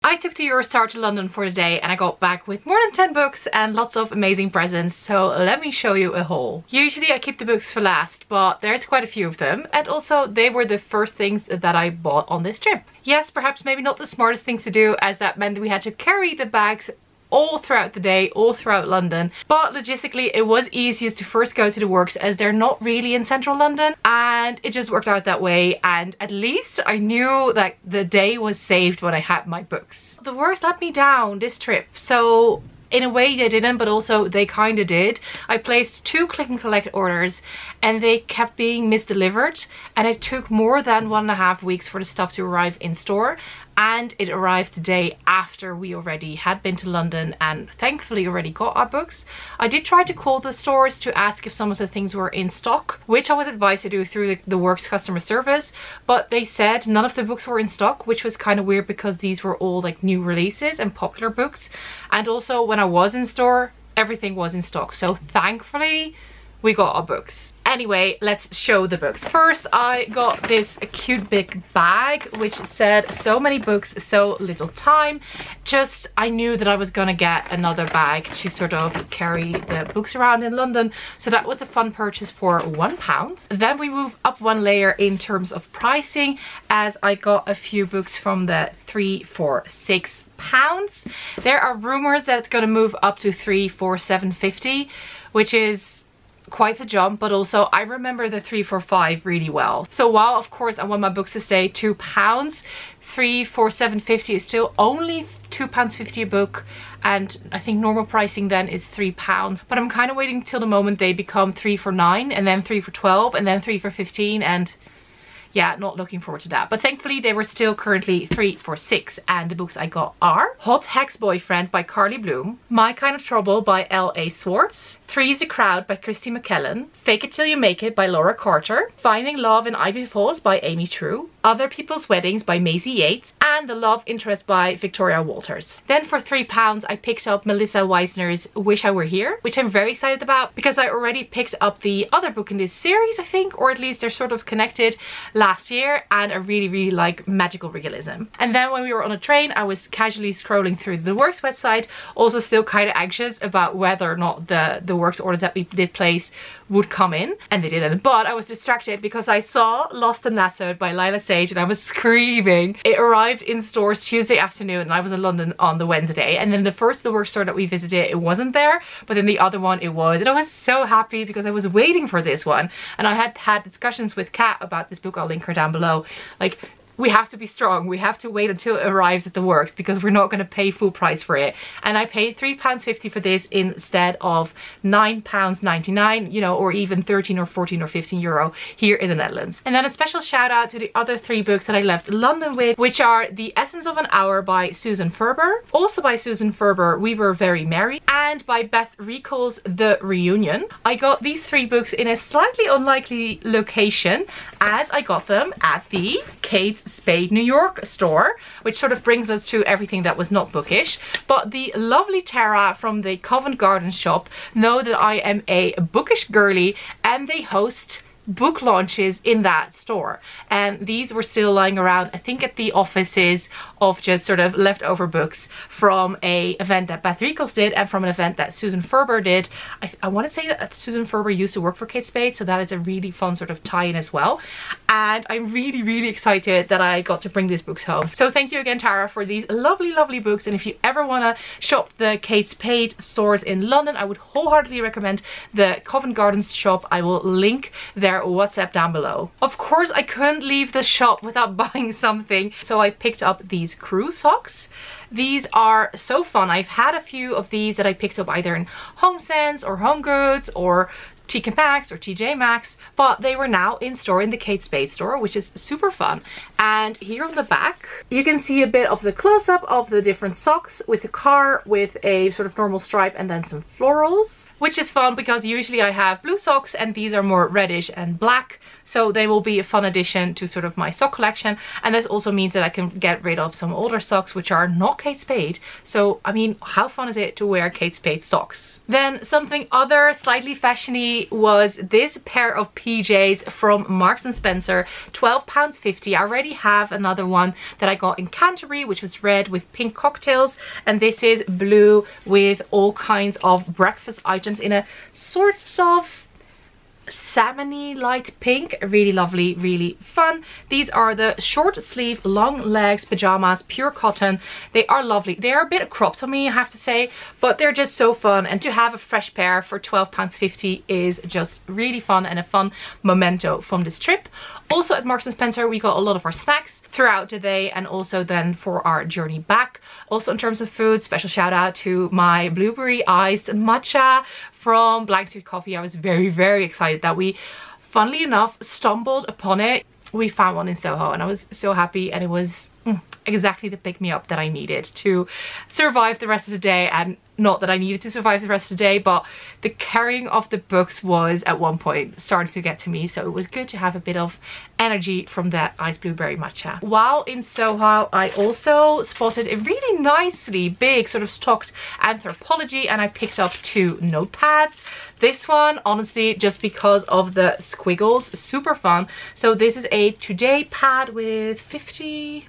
I took the Eurostar to London for the day and I got back with more than 10 books and lots of amazing presents, so let me show you a haul. Usually I keep the books for last, but there's quite a few of them, and also they were the first things that I bought on this trip. Yes, perhaps maybe not the smartest thing to do, as that meant that we had to carry the bags all throughout the day, all throughout London, but logistically it was easiest to first go to the works as they're not really in central London, and it just worked out that way, and at least I knew that the day was saved when I had my books. The works let me down this trip, so in a way they didn't, but also they kind of did. I placed 2 click and collect orders and they kept being misdelivered, and it took more than 1.5 weeks for the stuff to arrive in store, and it arrived the day after we already had been to London and thankfully already got our books. I did try to call the stores to ask if some of the things were in stock, which I was advised to do through the Works customer service, but they said none of the books were in stock, which was kind of weird because these were all like new releases and popular books, and also when I was in store everything was in stock, so thankfully we got our books. Anyway, let's show the books. First, I got this cute big bag which said so many books, so little time. Just, I knew that I was gonna get another bag to sort of carry the books around in London, so that was a fun purchase for £1. Then we move up one layer in terms of pricing, as I got a few books from the £3, £4, £6. There are rumors that it's gonna move up to £3, £4, £7.50, which is quite the jump, but also I remember the 3 for 5 really well. So while of course I want my books to stay £2, 3 for £7.50 is still only £2.50 a book, and I think normal pricing then is £3, but I'm kind of waiting till the moment they become 3 for 9 and then 3 for 12 and then 3 for 15, and yeah, not looking forward to that. But thankfully they were still currently 3 for 6, and the books I got are Hot Ex-Boyfriend by Carly Bloom, My Kind of Trouble by L.A. Swartz, Three's a Crowd by Christy McKellen, Fake It Till You Make It by Laura Carter, Finding Love in Ivy Falls by Amy True, Other People's Weddings by Maisie Yates, and The Love Interest by Victoria Walters. Then for £3 I picked up Melissa Weisner's Wish I Were Here, which I'm very excited about because I already picked up the other book in this series, I think, or at least they're sort of connected, last year, and I really like magical realism. And then when we were on a train I was casually scrolling through the Works website, also still kind of anxious about whether or not the Works orders that we did place would come in, and they didn't, but I was distracted because I saw Lost and Lassoed by Lila Sage and I was screaming. It arrived in stores Tuesday afternoon and I was in London on the Wednesday, and then the Works store that we visited, it wasn't there, but then the other one it was, and I was so happy because I was waiting for this one, and I had discussions with Kat about this book. I'll link her down below. Like, we have to be strong, we have to wait until it arrives at the Works because we're not going to pay full price for it. And I paid £3.50 for this instead of £9.99, you know, or even 13 or 14 or 15 euro here in the Netherlands. And then a special shout out to the other 3 books that I left London with, which are The Essence of an Hour by Susan Ferber, also by Susan Ferber, We Were Very Merry, and by Beth Reekles, The Reunion. I got these 3 books in a slightly unlikely location, as I got them at the Kate Spade New York store, which sort of brings us to everything that was not bookish. But the lovely Tara from the Covent Garden shop know that I am a bookish girly, and they host book launches in that store, and these were still lying around, I think at the offices, of just sort of leftover books from a event that Beth Reekles did and from an event that Susan Ferber did. I want to say that Susan Ferber used to work for Kate Spade, so that is a really fun sort of tie-in as well, and I'm really excited that I got to bring these books home. So thank you again, Tara, for these lovely books, and if you ever want to shop the Kate Spade stores in London, I would wholeheartedly recommend the Covent Garden shop. I will link their WhatsApp down below. Of course I couldn't leave the shop without buying something, so I picked up these crew socks. These are so fun. I've had a few of these that I picked up either in HomeSense or Home Goods or TK Maxx or TJ Maxx, but they were now in store in the Kate Spade store, which is super fun. And here on the back you can see a bit of the close-up of the different socks, with the car with a sort of normal stripe and then some florals, which is fun because usually I have blue socks and these are more reddish and black, so they will be a fun addition to sort of my sock collection. And this also means that I can get rid of some older socks which are not Kate Spade. So I mean, how fun is it to wear Kate Spade socks? Then something other slightly fashiony was this pair of PJs from Marks and Spencer, £12.50. I already have another one that I got in Canterbury, which was red with pink cocktails, and this is blue with all kinds of breakfast items in a sort of salmony light pink. Really lovely, really fun. These are the short sleeve long legs pajamas, pure cotton. They are lovely. They are a bit cropped on me, I have to say, but they're just so fun, and to have a fresh pair for £12.50 is just really fun and a fun memento from this trip. Also at Marks and Spencer we got a lot of our snacks throughout the day and also then for our journey back. Also in terms of food, special shout out to my blueberry iced matcha from Blank Street Coffee. I was very excited that we, funnily enough, stumbled upon it. We found one in Soho and I was so happy, and it was exactly the pick-me-up that I needed to survive the rest of the day. And not that I needed to survive the rest of the day, but the carrying of the books was at one point starting to get to me, so it was good to have a bit of energy from that iced blueberry matcha. While in Soho I also spotted a really nicely big sort of stocked Anthropology, and I picked up 2 notepads. This one, honestly, just because of the squiggles, super fun. So this is a Today pad with 50,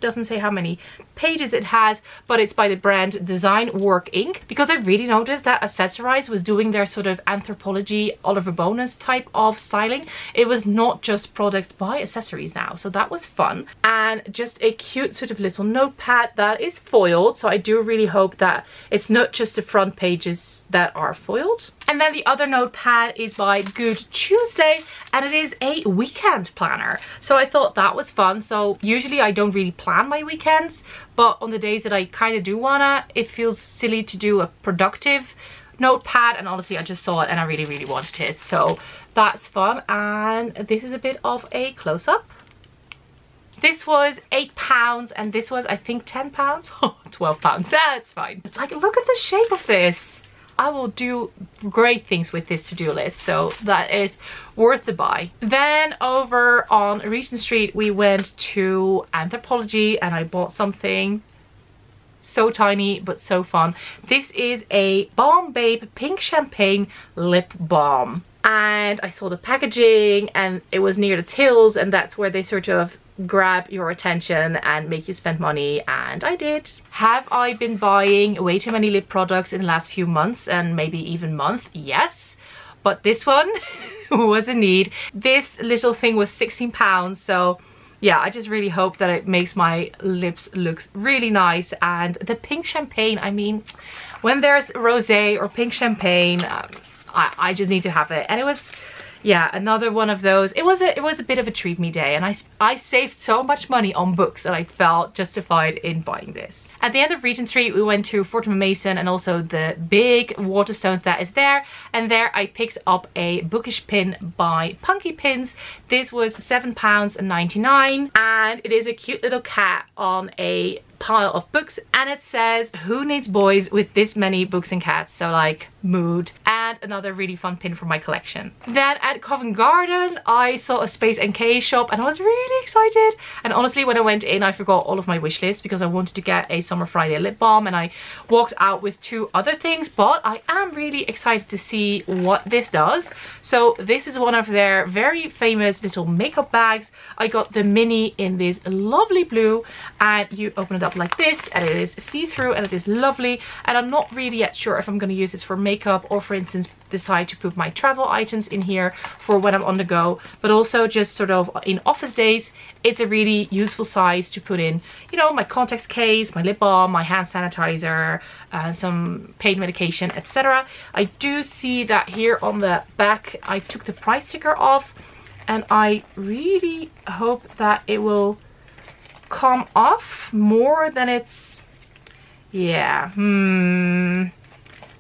doesn't say how many pages it has, but it's by the brand Design Work Inc. Because I really noticed that Accessorize was doing their sort of Anthropology Oliver Bonas type of styling. It was not just products by Accessories now, so that was fun. And just a cute sort of little notepad that is foiled, so I do really hope that it's not just the front pages that are foiled. And then the other notepad is by Good Tuesday, and it is a weekend planner. So I thought that was fun. So usually I don't really plan my weekends, but on the days that I kind of do wanna, it feels silly to do a productive notepad, and honestly I just saw it and I really wanted it. So that's fun, and this is a bit of a close-up. This was £8 and this was, I think, £10. £12. That's fine. Like, look at the shape of this. I will do great things with this to-do list, so that is worth the buy. Then over on Regent Street we went to Anthropology and I bought something so tiny but so fun. This is a Balm Babe Pink Champagne Lip Balm, and I saw the packaging and it was near the tills, and that's where they sort of grab your attention and make you spend money, and I did. Have I been buying way too many lip products in the last few months and maybe even month? Yes, but this one was a need. This little thing was £16, so yeah, I just really hope that it makes my lips look really nice. And the pink champagne, I mean, when there's rosé or pink champagne, I just need to have it. And it was, yeah, another one of those. It was a bit of a treat me day, and I saved so much money on books that I felt justified in buying this. At the end of Regent Street we went to Fortnum & Mason and also the big Waterstones that is there, and there I picked up a bookish pin by Punky Pins. This was £7.99 and it is a cute little cat on a pile of books, and it says, "Who needs boys with this many books and cats?" So like, mood. And another really fun pin from my collection. Then at Covent Garden I saw a Space NK shop and I was really excited, and honestly when I went in I forgot all of my wish list because I wanted to get a Summer Friday lip balm and I walked out with 2 other things, but I am really excited to see what this does. So this is one of their very famous little makeup bags. I got the mini in this lovely blue, and you open it up like this and it is see-through and it is lovely, and I'm not really yet sure if I'm going to use this for makeup or, for instance, decide to put my travel items in here for when I'm on the go, but also just sort of in office days. It's a really useful size to put in, you know, my contacts case, my lip balm, my hand sanitizer, some pain medication, etc. I do see that here on the back I took the price sticker off, and I really hope that it will come off more than it's, yeah,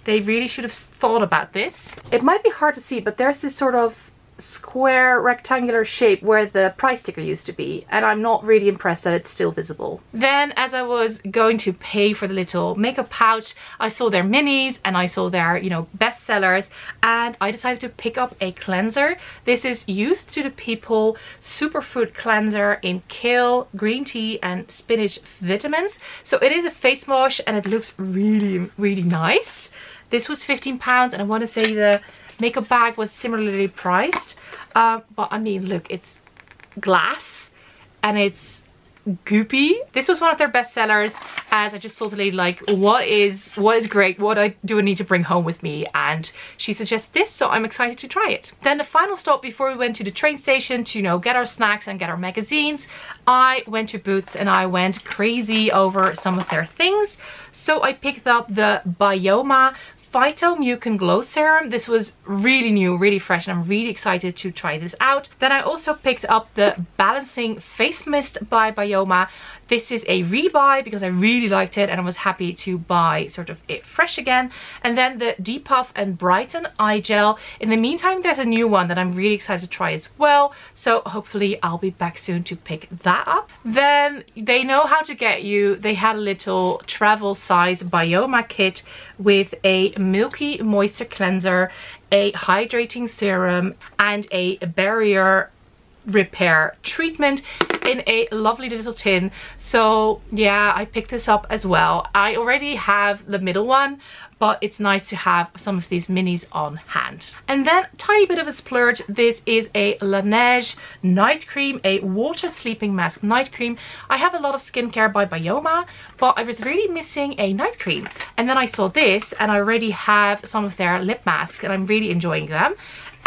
they really should have thought about this. It might be hard to see, but there's this sort of square rectangular shape where the price sticker used to be, and I'm not really impressed that it's still visible. Then as I was going to pay for the little makeup pouch, I saw their minis and I saw their, you know, bestsellers, and I decided to pick up a cleanser. This is Youth to the People Superfood Cleanser in kale, green tea and spinach vitamins. So it is a face wash and it looks really nice. This was £15 and I want to say the makeup bag was similarly priced. But I mean, look, it's glass and it's goopy. This was one of their best sellers, as I just totally like, what is great, what do I need to bring home with me, and she suggests this, so I'm excited to try it. Then the final stop before we went to the train station to, you know, get our snacks and get our magazines, I went to Boots and I went crazy over some of their things. So I picked up the Bioma Phyto Glow Serum. This was really new, really fresh, and I'm really excited to try this out. Then I also picked up the Balancing Face Mist by Bioma. This is a rebuy because I really liked it and I was happy to buy sort of it fresh again. And then the Depuff and Brighten Eye Gel. In the meantime, there's a new one that I'm really excited to try as well. So hopefully I'll be back soon to pick that up. Then they know how to get you. They had a little travel size Bioma kit with a Milky Moisture Cleanser, a hydrating serum, and a barrier repair treatment in a lovely little tin. So yeah, I picked this up as well. I already have the middle one, but it's nice to have some of these minis on hand. And then tiny bit of a splurge, this is a Laneige night cream, a water sleeping mask night cream. I have a lot of skincare by Bioma, but I was really missing a night cream, and then I saw this and I already have some of their lip masks and I'm really enjoying them.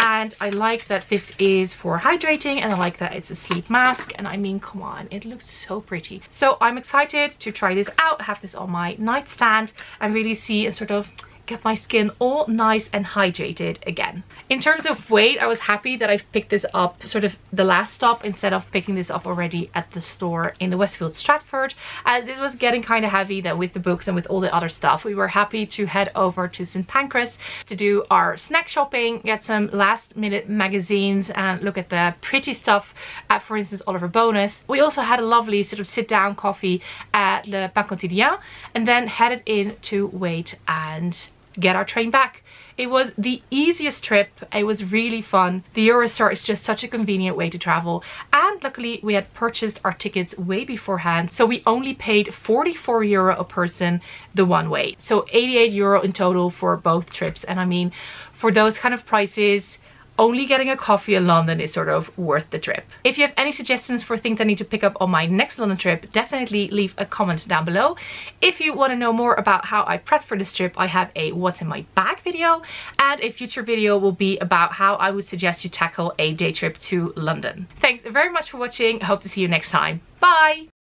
And I like that this is for hydrating, and I like that it's a sleep mask, and I mean, come on, it looks so pretty. So I'm excited to try this out, have this on my nightstand and really see and sort of get my skin all nice and hydrated again. In terms of weight, I was happy that I've picked this up sort of the last stop instead of picking this up already at the store in the Westfield Stratford, as this was getting kind of heavy that with the books and with all the other stuff. We were happy to head over to St. Pancras to do our snack shopping, get some last minute magazines and look at the pretty stuff at, for instance, Oliver Bonas. We also had a lovely sort of sit down coffee at Le Pain Quotidien and then headed in to wait and get our train back. It was the easiest trip. It was really fun. The Eurostar is just such a convenient way to travel, and luckily we had purchased our tickets way beforehand, so we only paid €44 a person the one way, so €88 in total for both trips. And I mean, for those kind of prices, only getting a coffee in London is sort of worth the trip. If you have any suggestions for things I need to pick up on my next London trip, definitely leave a comment down below. If you want to know more about how I prepped for this trip, I have a what's in my bag video, and a future video will be about how I would suggest you tackle a day trip to London. Thanks very much for watching. I hope to see you next time. Bye!